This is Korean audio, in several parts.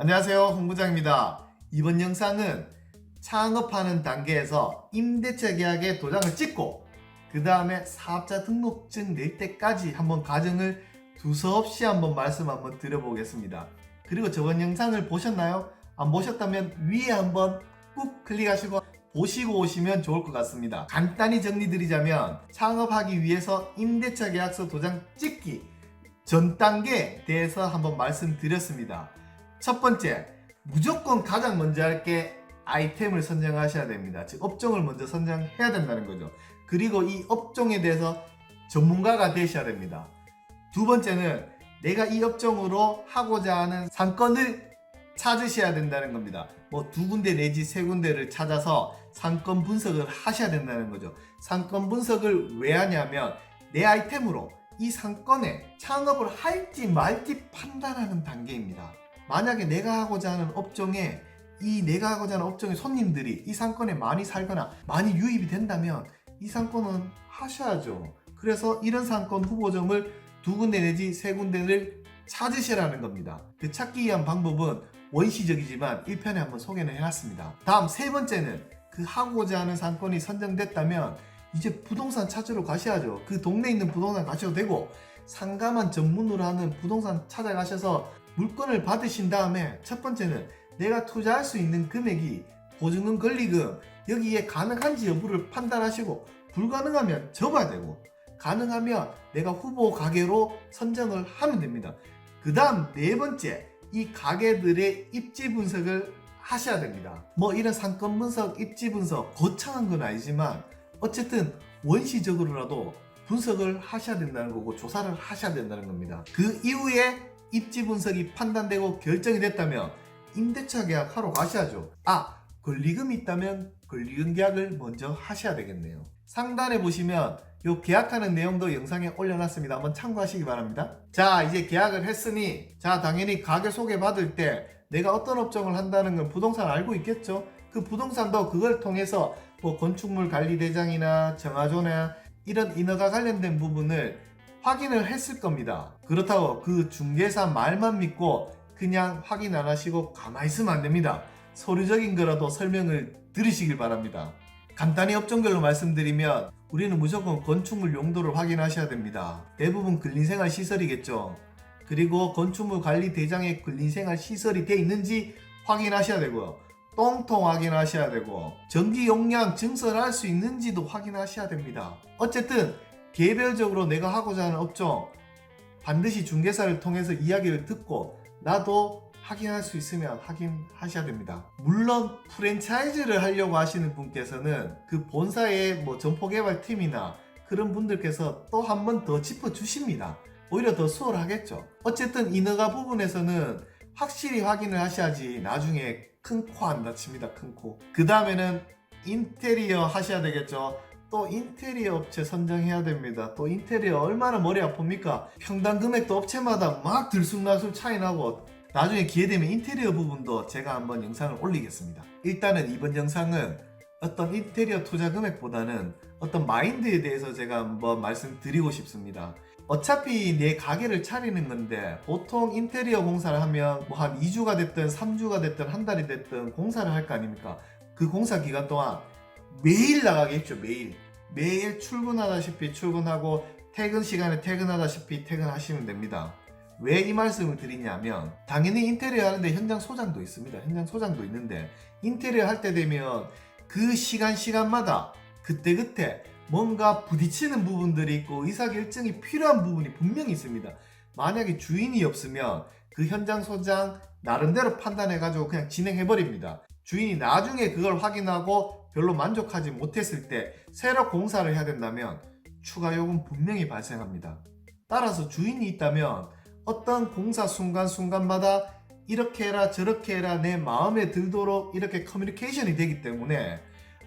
안녕하세요, 홍 부장입니다. 이번 영상은 창업하는 단계에서 임대차 계약에 도장을 찍고 그 다음에 사업자 등록증 낼 때까지 한번 과정을 두서없이 한번 말씀 한번 드려보겠습니다. 그리고 저번 영상을 보셨나요? 안 보셨다면 위에 한번 꾹 클릭하시고 보시고 오시면 좋을 것 같습니다. 간단히 정리드리자면 창업하기 위해서 임대차 계약서 도장 찍기 전 단계에 대해서 한번 말씀드렸습니다. 첫 번째, 무조건 가장 먼저 할 게 아이템을 선정하셔야 됩니다. 즉 업종을 먼저 선정해야 된다는 거죠. 그리고 이 업종에 대해서 전문가가 되셔야 됩니다. 두 번째는 내가 이 업종으로 하고자 하는 상권을 찾으셔야 된다는 겁니다. 뭐 두 군데 내지 세 군데를 찾아서 상권 분석을 하셔야 된다는 거죠. 상권 분석을 왜 하냐면 내 아이템으로 이 상권에 창업을 할지 말지 판단하는 단계입니다. 만약에 내가 하고자 하는 업종에 내가 하고자 하는 업종의 손님들이 이 상권에 많이 살거나 많이 유입이 된다면 이 상권은 하셔야죠. 그래서 이런 상권 후보점을 두 군데 내지 세 군데를 찾으시라는 겁니다. 그 찾기 위한 방법은 원시적이지만 1편에 한번 소개는 해놨습니다. 다음 세 번째는 그 하고자 하는 상권이 선정됐다면 이제 부동산 찾으러 가셔야죠. 그 동네에 있는 부동산 가셔도 되고 상가만 전문으로 하는 부동산 찾아가셔서 물건을 받으신 다음에 첫 번째는 내가 투자할 수 있는 금액이 보증금, 권리금 여기에 가능한지 여부를 판단하시고 불가능하면 접어야 되고 가능하면 내가 후보 가게로 선정을 하면 됩니다. 그 다음 네 번째, 이 가게들의 입지 분석을 하셔야 됩니다. 뭐 이런 상권 분석, 입지 분석 거창한 건 아니지만 어쨌든 원시적으로라도 분석을 하셔야 된다는 거고 조사를 하셔야 된다는 겁니다. 그 이후에 입지 분석이 판단되고 결정이 됐다면 임대차 계약하러 가셔야죠. 권리금이 있다면 권리금 계약을 먼저 하셔야 되겠네요. 상단에 보시면 요 계약하는 내용도 영상에 올려놨습니다. 한번 참고하시기 바랍니다. 자, 이제 계약을 했으니 당연히 가게 소개받을 때 내가 어떤 업종을 한다는 건 부동산 알고 있겠죠? 그 부동산도 그걸 통해서 뭐 건축물 관리 대장이나 정화조나 이런 인허가 관련된 부분을 확인을 했을 겁니다. 그렇다고 그 중개사 말만 믿고 그냥 확인 안 하시고 가만히 있으면 안 됩니다. 서류적인 거라도 설명을 들으시길 바랍니다. 간단히 업종별로 말씀드리면 우리는 무조건 건축물 용도를 확인하셔야 됩니다. 대부분 근린생활 시설이겠죠. 그리고 건축물 관리 대장에 근린생활 시설이 돼 있는지 확인하셔야 되고요. 똥통 확인하셔야 되고 전기 용량 증설할 수 있는지도 확인하셔야 됩니다. 어쨌든 개별적으로 내가 하고자 하는 업종 반드시 중개사를 통해서 이야기를 듣고 나도 확인할 수 있으면 확인하셔야 됩니다. 물론 프랜차이즈를 하려고 하시는 분께서는 그 본사의 뭐 점포개발팀이나 그런 분들께서 또 한 번 더 짚어주십니다. 오히려 더 수월하겠죠. 어쨌든 인허가 부분에서는 확실히 확인을 하셔야지 나중에 큰 코 안 다칩니다. 큰 코. 그 다음에는 인테리어 하셔야 되겠죠. 또 인테리어 업체 선정해야 됩니다. 또 인테리어 얼마나 머리 아픕니까? 평당 금액도 업체마다 막 들쑥날쑥 차이 나고 나중에 기회되면 인테리어 부분도 제가 한번 영상을 올리겠습니다. 일단은 이번 영상은 어떤 인테리어 투자 금액보다는 어떤 마인드에 대해서 제가 한번 말씀드리고 싶습니다. 어차피 내 가게를 차리는 건데 보통 인테리어 공사를 하면 뭐 한 2주가 됐든 3주가 됐든 한 달이 됐든 공사를 할 거 아닙니까? 그 공사 기간 동안 매일 나가겠죠. 매일 출근하다시피 출근하고 퇴근 시간에 퇴근하다시피 퇴근하시면 됩니다. 왜 이 말씀을 드리냐면 당연히 인테리어 하는데 현장 소장도 있습니다. 현장 소장도 있는데 인테리어 할 때 되면 그 시간마다 그때그때 뭔가 부딪히는 부분들이 있고 의사결정이 필요한 부분이 분명히 있습니다. 만약에 주인이 없으면 그 현장 소장 나름대로 판단해가지고 그냥 진행해버립니다. 주인이 나중에 그걸 확인하고 별로 만족하지 못했을 때 새로 공사를 해야 된다면 추가 요금 분명히 발생합니다. 따라서 주인이 있다면 어떤 공사 순간순간마다 이렇게 해라 저렇게 해라 내 마음에 들도록 이렇게 커뮤니케이션이 되기 때문에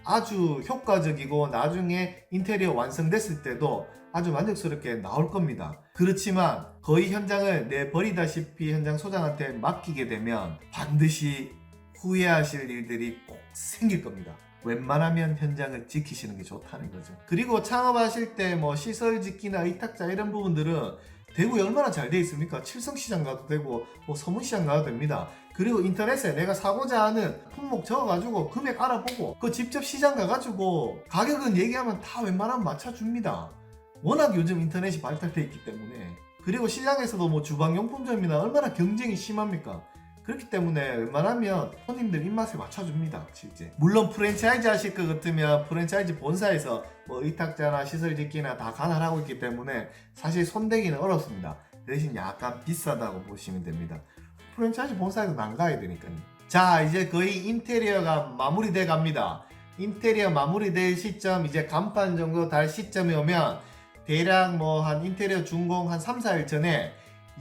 아주 효과적이고 나중에 인테리어 완성됐을 때도 아주 만족스럽게 나올 겁니다. 그렇지만 거의 현장을 내버리다시피 현장 소장한테 맡기게 되면 반드시 후회하실 일들이 꼭 생길 겁니다. 웬만하면 현장을 지키시는 게 좋다는 거죠. 그리고 창업하실 때 뭐 시설 짓기나 의탁자 이런 부분들은 대구에 얼마나 잘 돼 있습니까? 칠성시장 가도 되고 뭐 서문시장 가도 됩니다. 그리고 인터넷에 내가 사고자 하는 품목 적어가지고 금액 알아보고 그 직접 시장 가가지고 가격은 얘기하면 다 웬만하면 맞춰줍니다. 워낙 요즘 인터넷이 발달돼 있기 때문에. 그리고 시장에서도 뭐 주방용품점이나 얼마나 경쟁이 심합니까? 그렇기 때문에 웬만하면 손님들 입맛에 맞춰줍니다. 실제. 물론 프랜차이즈 하실 것 같으면 프랜차이즈 본사에서 뭐 의탁자나 시설짓기나 다 관할하고 있기 때문에 사실 손대기는 어렵습니다. 대신 약간 비싸다고 보시면 됩니다. 프랜차이즈 본사에도 난가야 되니까요. 자, 이제 거의 인테리어가 마무리돼 갑니다. 인테리어 마무리될 시점, 이제 간판 정도 달 시점에 오면 대략 뭐 한 인테리어 준공 한 3, 4일 전에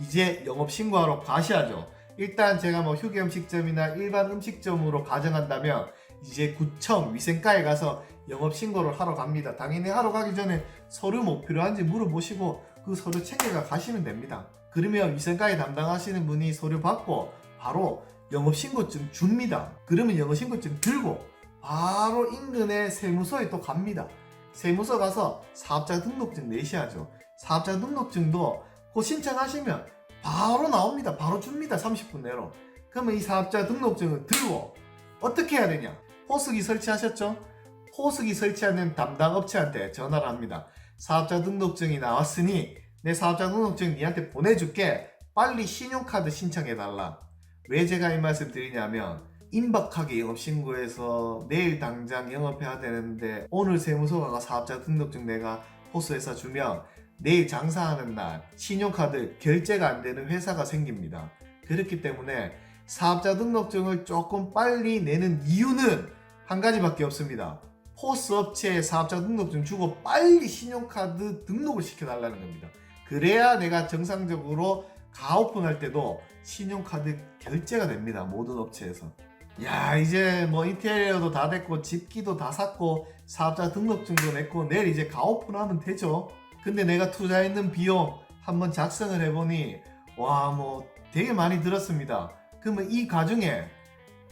이제 영업신고하러 가셔야죠. 일단 제가 뭐 휴게 음식점이나 일반 음식점으로 가정한다면 이제 구청 위생과에 가서 영업신고를 하러 갑니다. 당연히 하러 가기 전에 서류 뭐 필요한지 물어보시고 그 서류 챙겨가 가시면 됩니다. 그러면 위생과에 담당하시는 분이 서류 받고 바로 영업신고증 줍니다. 그러면 영업신고증 들고 바로 인근의 세무서에 또 갑니다. 세무서 가서 사업자 등록증 내셔야죠. 사업자 등록증도 그 신청하시면 바로 나옵니다. 바로 줍니다. 30분 내로. 그러면 이 사업자 등록증을 들고 어떻게 해야 되냐? 호스기 설치하셨죠? 호스기 설치하는 담당 업체한테 전화를 합니다. 사업자 등록증이 나왔으니 내 사업자 등록증 니한테 보내줄게. 빨리 신용카드 신청해달라. 왜 제가 이 말씀 드리냐면 임박하게 영업신고해서 내일 당장 영업해야 되는데 오늘 세무서 가서 사업자 등록증 내가 호스회사 주면 내일 장사하는 날 신용카드 결제가 안 되는 회사가 생깁니다. 그렇기 때문에 사업자 등록증을 조금 빨리 내는 이유는 한 가지밖에 없습니다. 호스 업체에 사업자 등록증 주고 빨리 신용카드 등록을 시켜달라는 겁니다. 그래야 내가 정상적으로 가오픈할 때도 신용카드 결제가 됩니다. 모든 업체에서. 야, 이제 뭐 인테리어도 다 됐고 집기도 다 샀고 사업자 등록증도 냈고 내일 이제 가오픈하면 되죠. 근데 내가 투자했는 비용 한번 작성을 해보니 와, 뭐 되게 많이 들었습니다. 그러면 이 가중에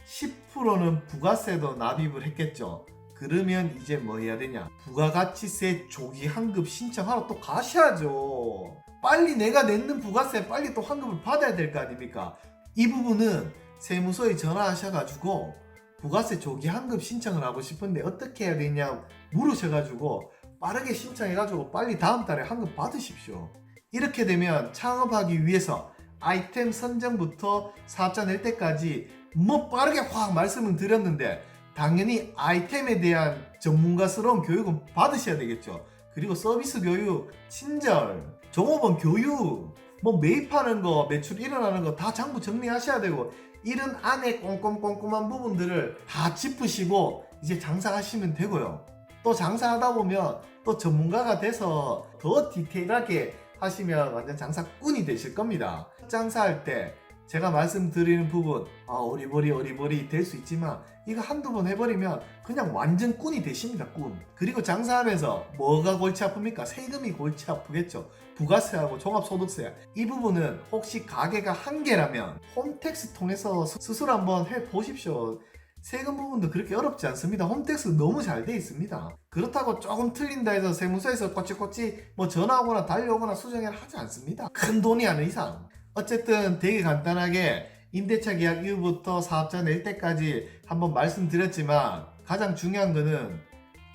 10%는 부가세도 납입을 했겠죠. 그러면 이제 뭐 해야 되냐? 부가가치세 조기 환급 신청하러 또 가셔야죠. 빨리 내가 냈는 부가세 빨리 또 환급을 받아야 될 거 아닙니까? 이 부분은 세무서에 전화하셔가지고 부가세 조기 환급 신청을 하고 싶은데 어떻게 해야 되냐 물으셔가지고 빠르게 신청해가지고 빨리 다음 달에 환급 받으십시오. 이렇게 되면 창업하기 위해서 아이템 선정부터 사업자 낼 때까지 뭐 빠르게 확 말씀을 드렸는데 당연히 아이템에 대한 전문가스러운 교육은 받으셔야 되겠죠. 그리고 서비스 교육, 친절, 종업원 교육, 뭐 매입하는 거, 매출 일어나는 거 다 장부 정리하셔야 되고 이런 안에 꼼꼼꼼꼼한 부분들을 다 짚으시고 이제 장사하시면 되고요. 또 장사하다 보면 또 전문가가 돼서 더 디테일하게 하시면 완전 장사꾼이 되실 겁니다. 장사할 때 제가 말씀드리는 부분 어리버리 될 수 있지만 이거 한두 번 해버리면 그냥 완전 꾼이 되십니다. 꾼. 그리고 장사하면서 뭐가 골치 아픕니까? 세금이 골치 아프겠죠. 부가세하고 종합소득세. 이 부분은 혹시 가게가 한 개라면 홈택스 통해서 스스로 한번 해보십시오. 세금 부분도 그렇게 어렵지 않습니다. 홈택스 너무 잘 돼 있습니다. 그렇다고 조금 틀린다 해서 세무서에서 꼬치꼬치 뭐 전화하거나 달려오거나 수정을 하지 않습니다. 큰 돈이 아닌 이상. 어쨌든 되게 간단하게 임대차 계약 이후부터 사업자 낼 때까지 한번 말씀드렸지만 가장 중요한 거는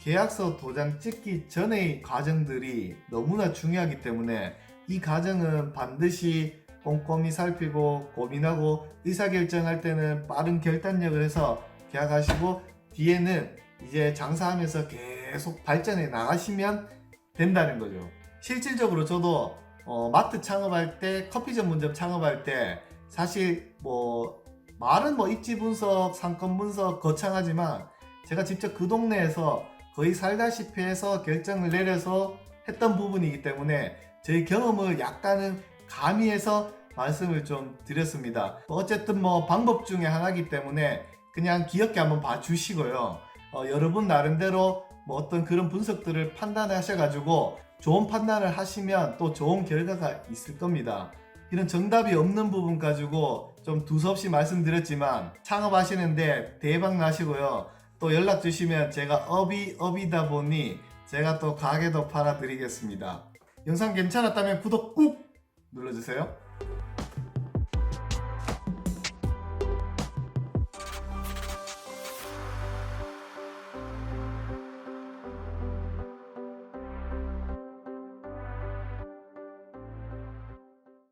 계약서 도장 찍기 전의 과정들이 너무나 중요하기 때문에 이 과정은 반드시 꼼꼼히 살피고 고민하고 의사결정할 때는 빠른 결단력을 해서 계약하시고 뒤에는 이제 장사하면서 계속 발전해 나가시면 된다는 거죠. 실질적으로 저도 마트 창업할 때, 커피 전문점 창업할 때 사실 뭐 말은 뭐 입지 분석, 상권 분석 거창하지만 제가 직접 그 동네에서 거의 살다시피 해서 결정을 내려서 했던 부분이기 때문에 저희 경험을 약간은 가미해서 말씀을 좀 드렸습니다. 어쨌든 뭐 방법 중에 하나이기 때문에 그냥 귀엽게 한번 봐주시고요. 여러분 나름대로 뭐 어떤 그런 분석들을 판단하셔가지고 좋은 판단을 하시면 또 좋은 결과가 있을 겁니다. 이런 정답이 없는 부분 가지고 좀 두서없이 말씀드렸지만 창업하시는데 대박 나시고요. 또 연락 주시면 제가 업이다 보니 제가 또 가게도 팔아 드리겠습니다. 영상 괜찮았다면 구독 꾹 눌러주세요.